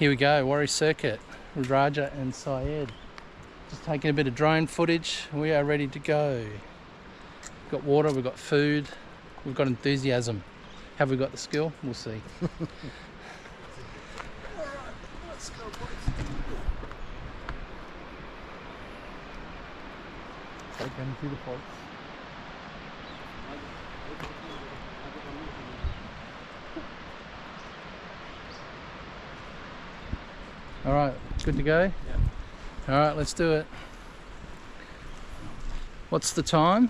Here we go, Warri Circuit with Raja and Syed. Just taking a bit of drone footage. We are ready to go. We've got water, we've got food, we've got enthusiasm. Have we got the skill? We'll see. Let's go, boys. I can see the falls. All right, good to go? Yeah. All right, let's do it. What's the time?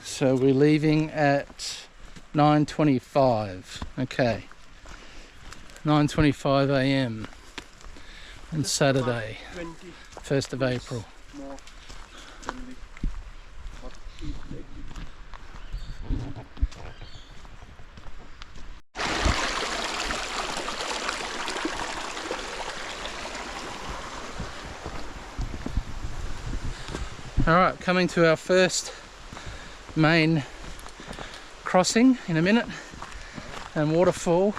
So we're leaving at 9:25. Okay. 9:25 a.m. on Saturday, 1st of April. More than the hot All right, coming to our first main crossing in a minute, and waterfall.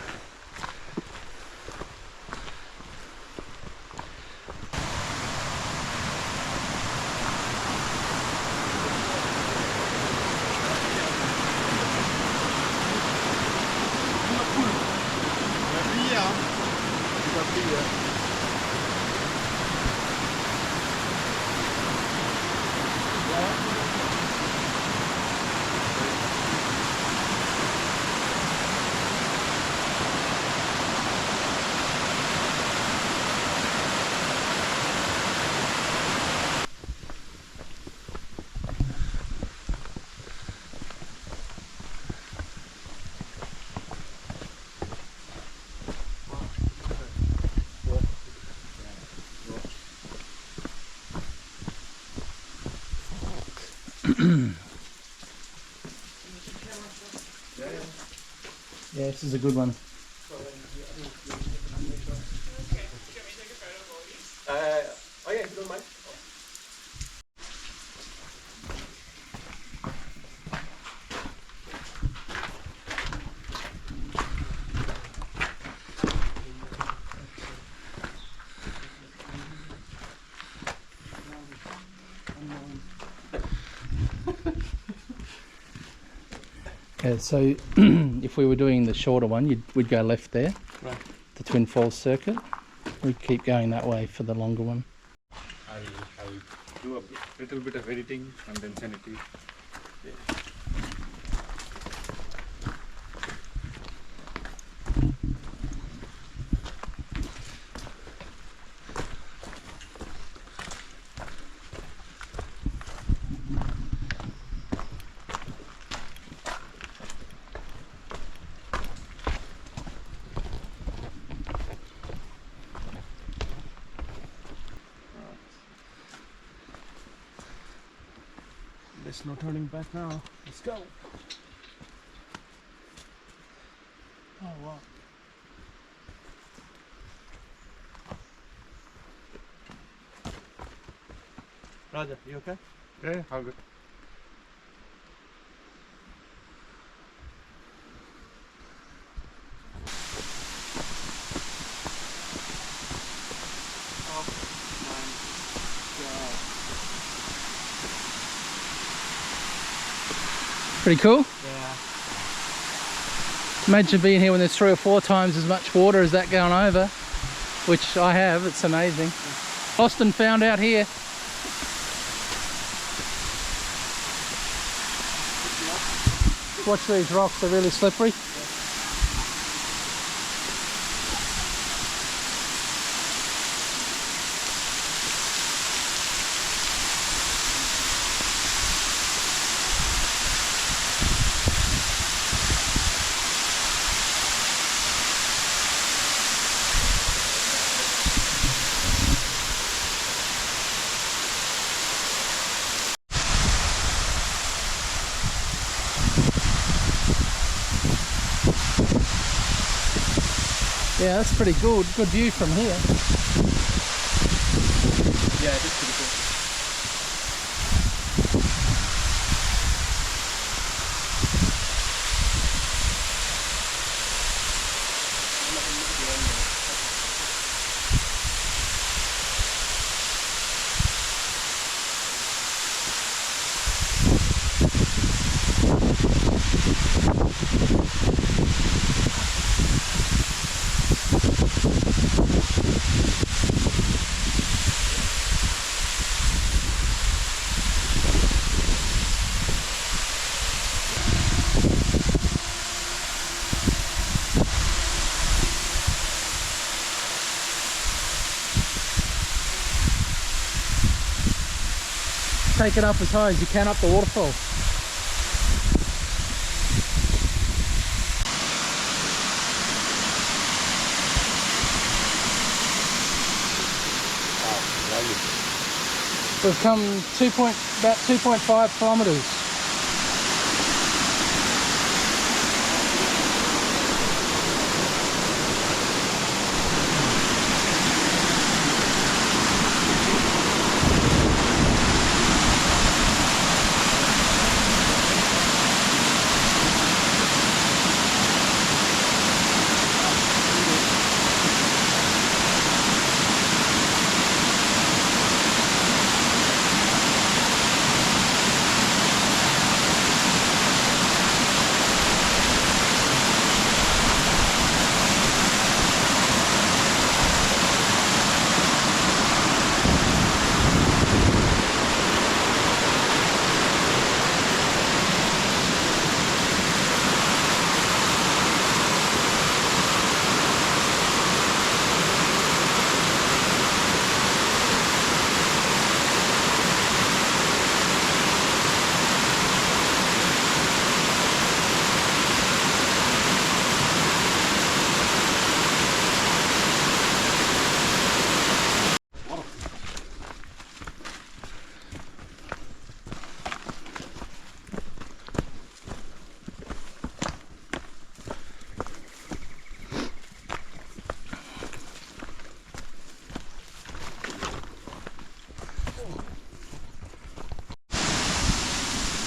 Yeah, this is a good one. Oh yeah, if you don't mind. Yeah, so if we were doing the shorter one, we'd go left there, Right. the Twin Falls circuit. We'd keep going that way for the longer one. I'll do a little bit of editing and then send it to you. There's no turning back now. Let's go. Oh wow. Raja, you okay? Yeah, all good. Oh my god. Pretty cool. Yeah. Imagine being here when there's 3 or 4 times as much water as that going over, which I have. It's amazing. Lost and found out here. Watch these rocks, they're really slippery. Yeah, that's pretty good. Good view from here. Yeah, it is pretty cool. Take it up as high as you can up the waterfall. We've come about 2.5 kilometres.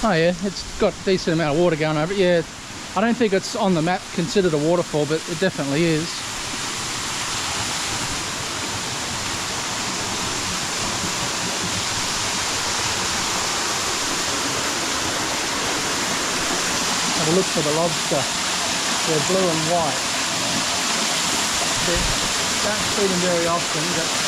Oh yeah, it's got a decent amount of water going over it. Yeah, I don't think it's on the map considered a waterfall, but it definitely is. Have a look for the lobster. They're blue and white. Don't see them very often, but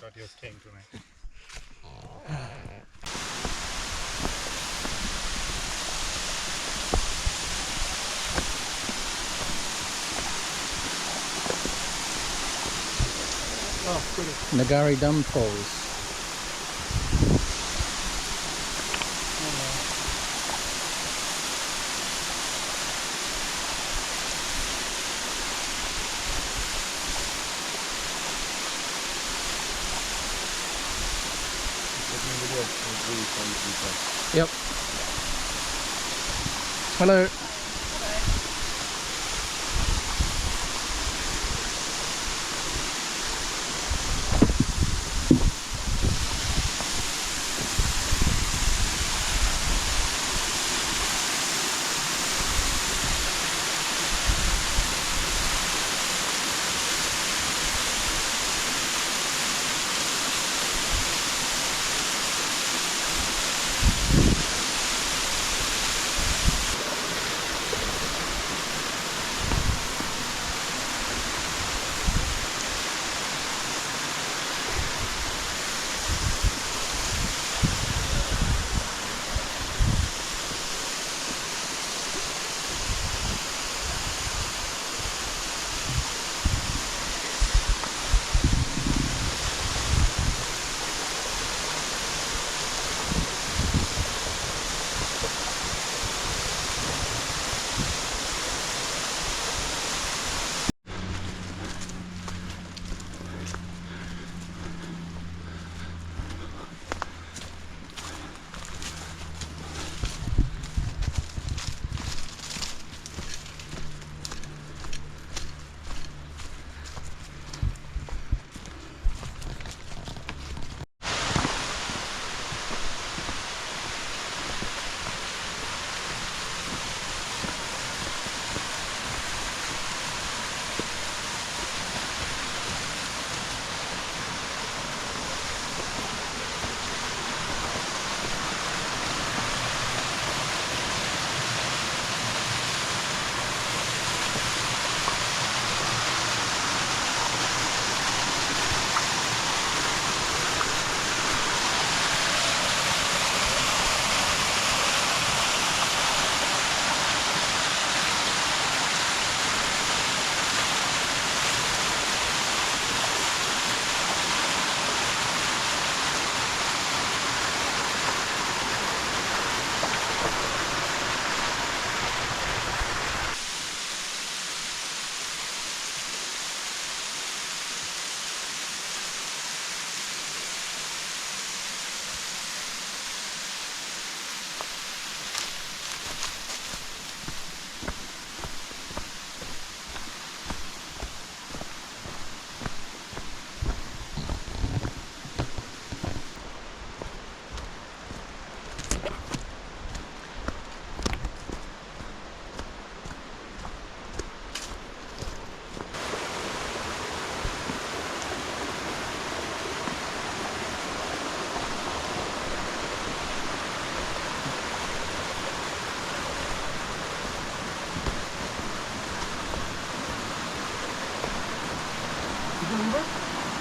Thought you're staying tonight. Oh, good. Nagari Dam Falls. Yep. Hello.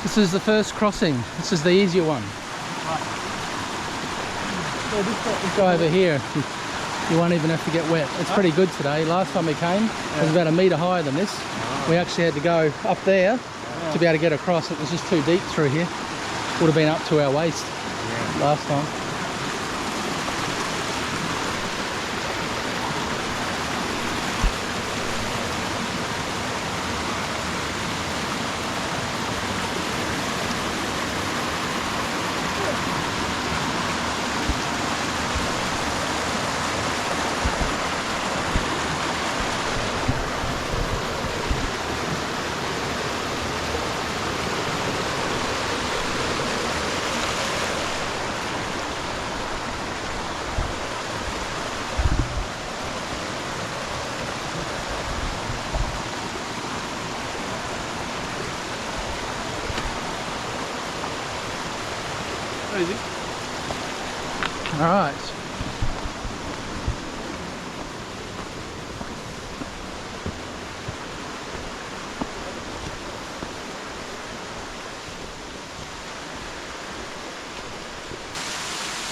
This is the first crossing. This is the easier one. This guy over here, you won't even have to get wet. It's pretty good today. Last time we came, it was about a metre higher than this. We actually had to go up there to be able to get across. It was just too deep through here. Would have been up to our waist last time. Crazy. All right.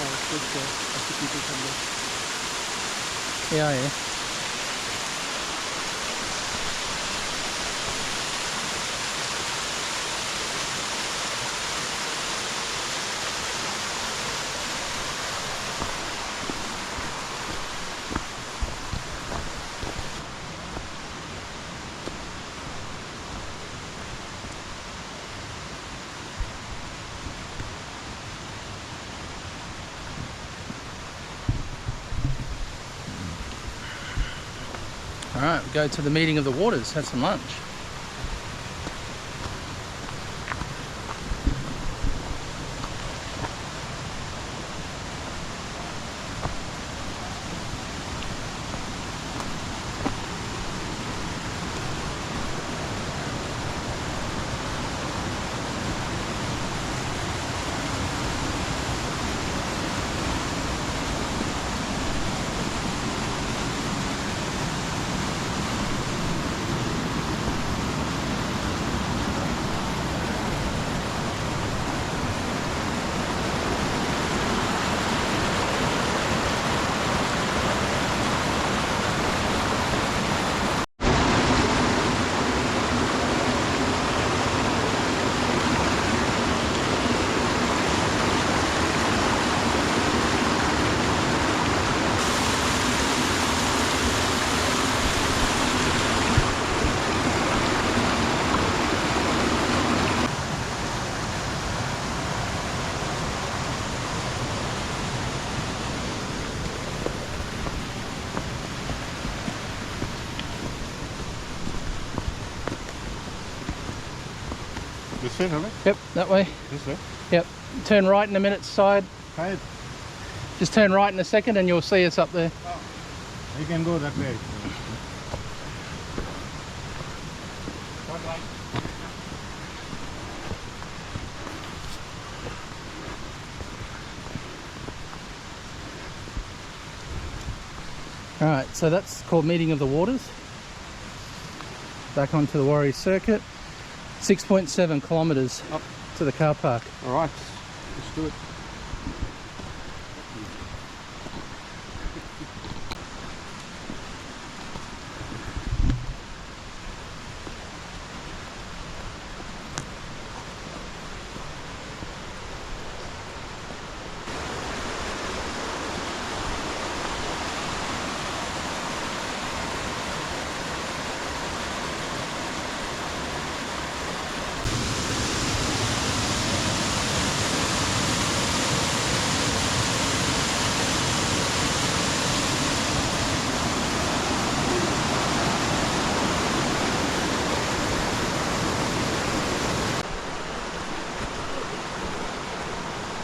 Oh, it's good I see people come there. Yeah, yeah. All right, we go to the meeting of the waters, have some lunch. This way, right? Yep, that way. This way. Yep. Turn right in a minute's side. Right. Just turn right in a second and you'll see us up there. You can go that way. All right, so that's called Meeting of the Waters. Back onto the Warrior Circuit. 6.7 kilometres up to the car park. All right, let's do it.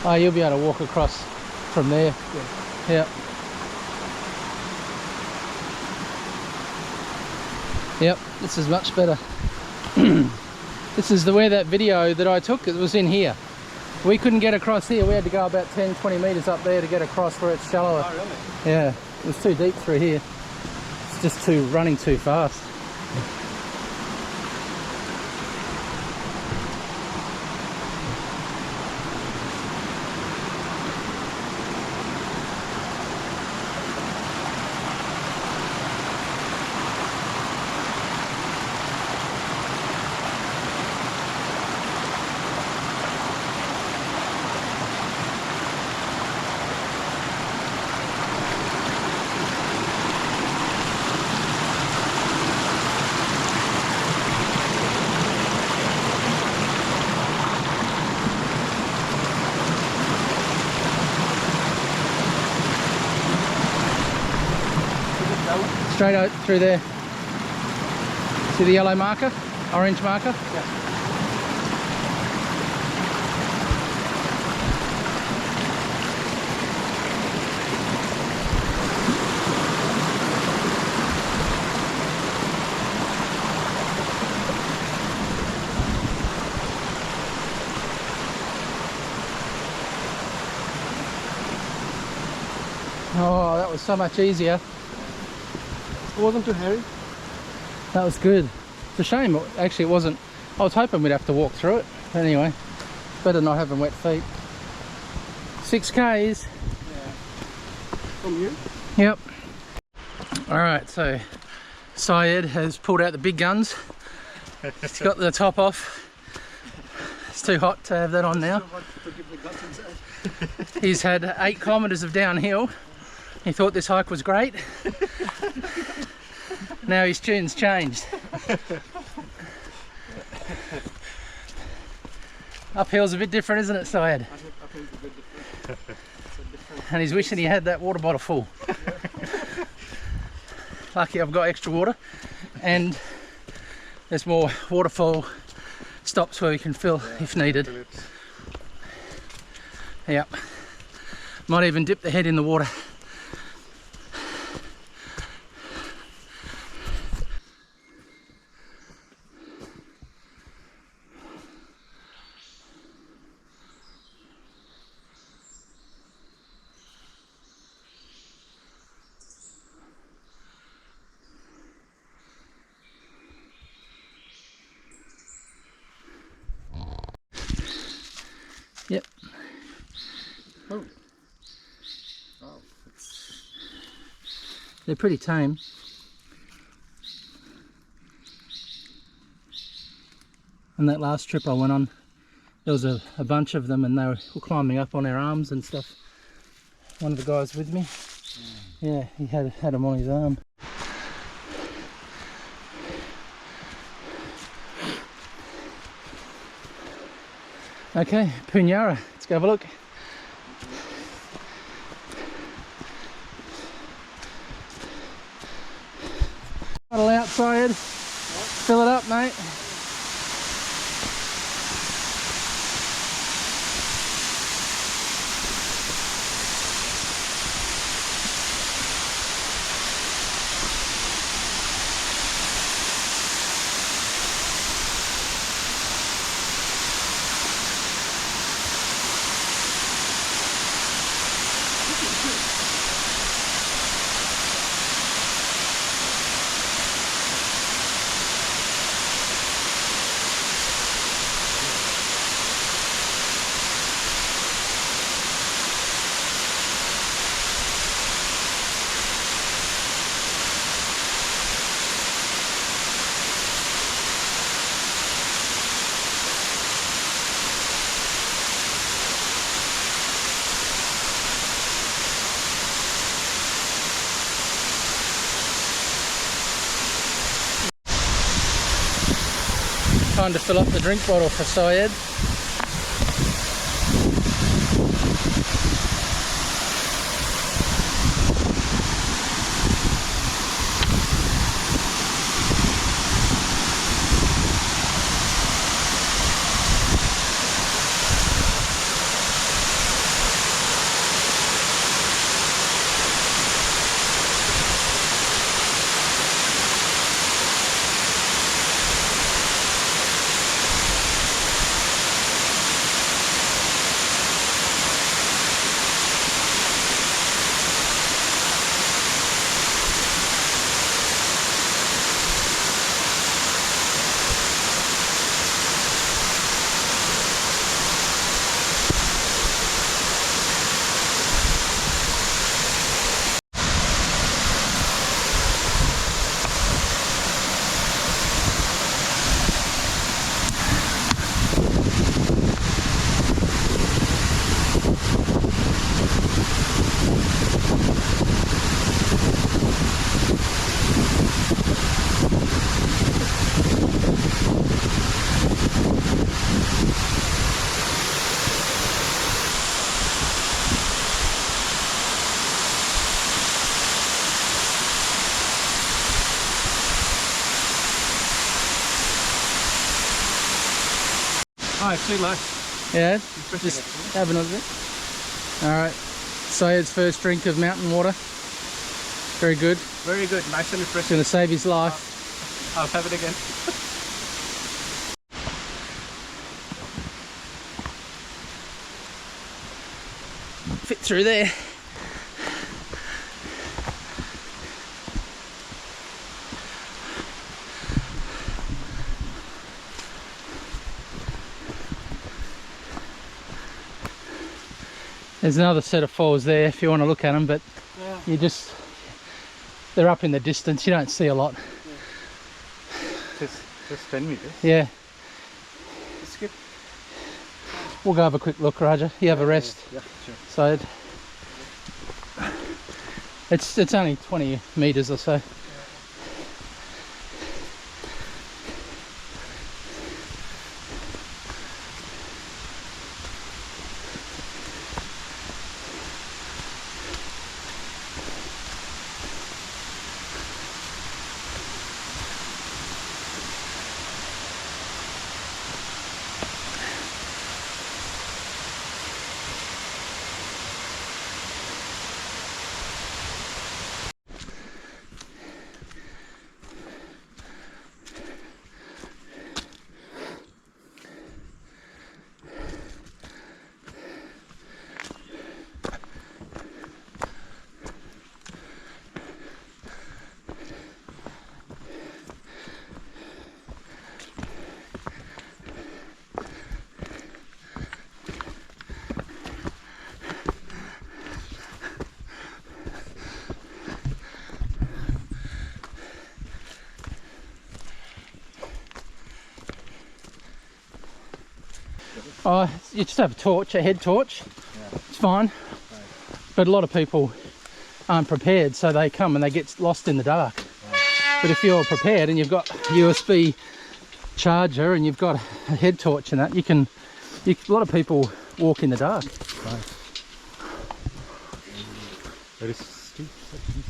Oh, you'll be able to walk across from there. Yeah. Yep, this is much better. This is where that video that I took, it was in here. We couldn't get across here. We had to go about 10-20 metres up there to get across where it's shallower. Oh, really? Yeah, it was too deep through here. It's just running too fast. Straight out through there. See the yellow marker? Orange marker? Yeah. Oh, that was so much easier. It wasn't too hairy. That was good. It's a shame, actually it wasn't. I was hoping we'd have to walk through it. But anyway, better not having wet feet. 6 Ks. Yeah. From here? Yep. Alright, so Syed has pulled out the big guns. He's got the top off. It's too hot to have that on now. So hot to keep the guts inside. He's had 8 kilometres of downhill. He thought this hike was great. Now his tune's changed. Uphill's a bit different, isn't it, Syed? I think it's a bit different. It's a different. And he's wishing he had that water bottle full. Lucky I've got extra water, and there's more waterfall stops where we can fill if needed. Yep. Might even dip the head in the water. Yep. Oh. Wow. They're pretty tame. On that last trip I went on, there was a bunch of them and they were climbing up on our arms and stuff. One of the guys with me, yeah, he had them on his arm. Okay, Punyara, let's go have a look. Bottle outside, fill it up, mate. Time to fill up the drink bottle for Syed. Oh, actually nice. Yeah, Refreshing just actually. having a bit. All right, Syed's first drink of mountain water. Very good. Very good, nice and It's refreshing. going to save his life. I'll have it again. Fit through there. There's another set of falls there if you want to look at them, but Yeah. they're up in the distance. You don't see a lot. Just 10 meters. Yeah, Skip. we'll go have a quick look, Raja. You have a rest. Yeah, sure. Syed. It's only 20 meters or so. Oh, you just have a torch, a head torch. Yeah. It's fine. But a lot of people aren't prepared, so they come and they get lost in the dark. But if you're prepared and you've got a USB charger and you've got a head torch and that, a lot of people walk in the dark. Very steep sections.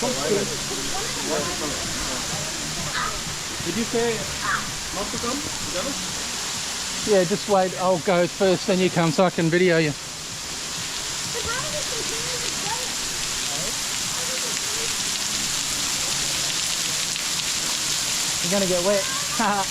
Did you say not to come? Jealous? Yeah, just wait. I'll go first, then you come so I can video you. You're gonna get wet. Wow.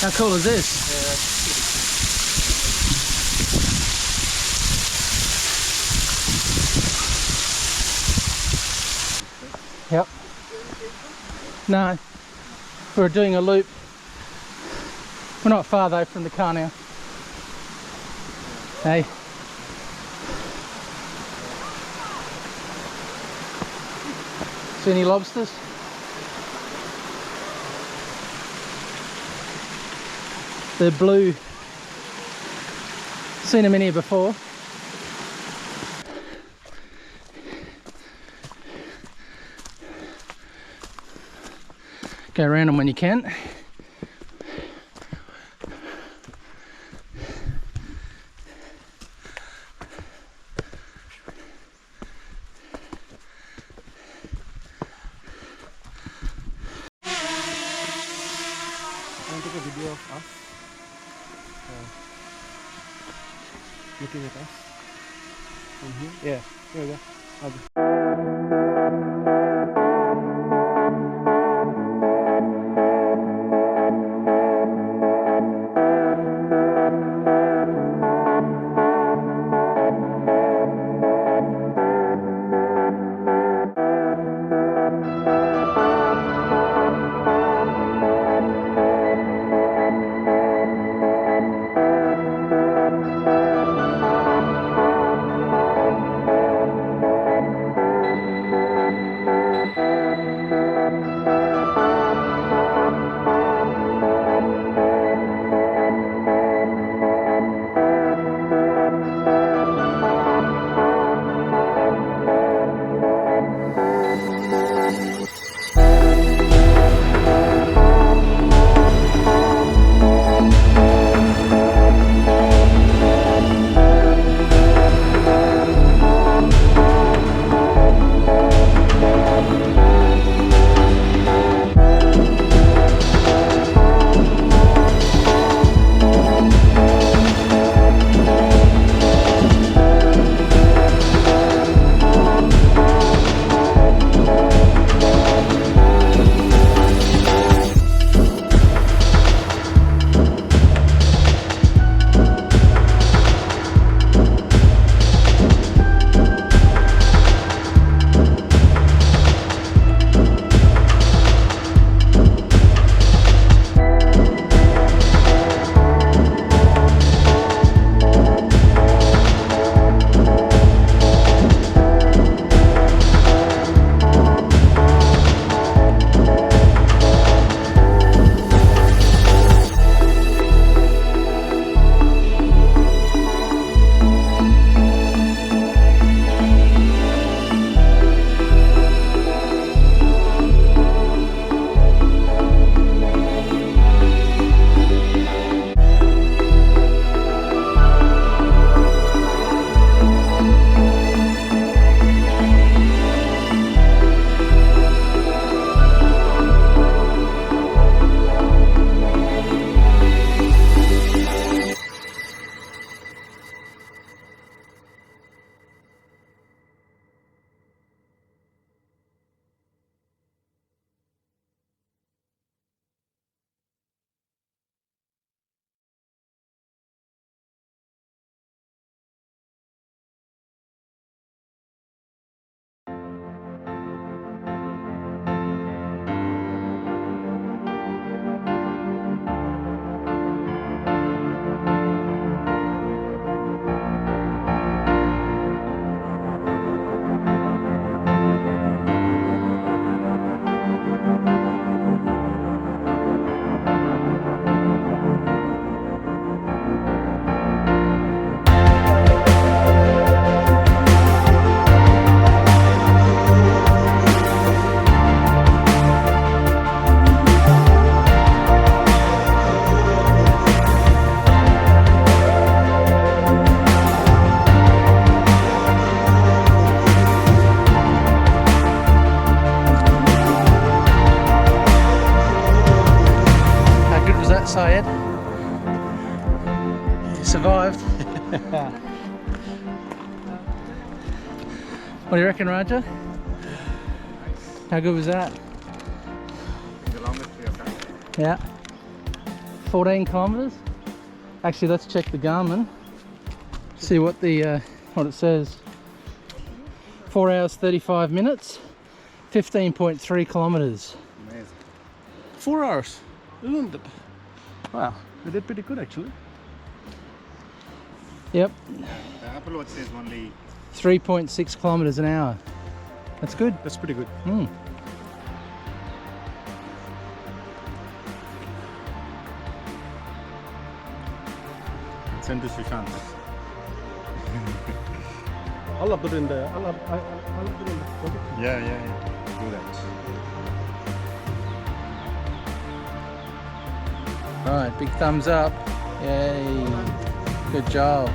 How cool is this? Yep. No, we're doing a loop. We're not far though from the car now. Hey. See any lobsters? They're blue. Seen them in here before. Go around them when you can. Can I take a video of us? Looking at us from here? Yeah, here we go. Syed. You survived. What do you reckon, Raja? How good was that? The longest we have done. Yeah. 14 kilometers. Actually, let's check the Garmin. See what the what it says. 4 hours 35 minutes. 15.3 kilometers. Amazing. 4 hours. Isn't it? Wow, we did pretty good actually. Yep. The Apple Watch says only 3.6 kilometers an hour. That's good. That's pretty good. Mm. send to Sushant. I'll put in the I'll put in the Yeah. Do that. Right, big thumbs up. Yay. Good job.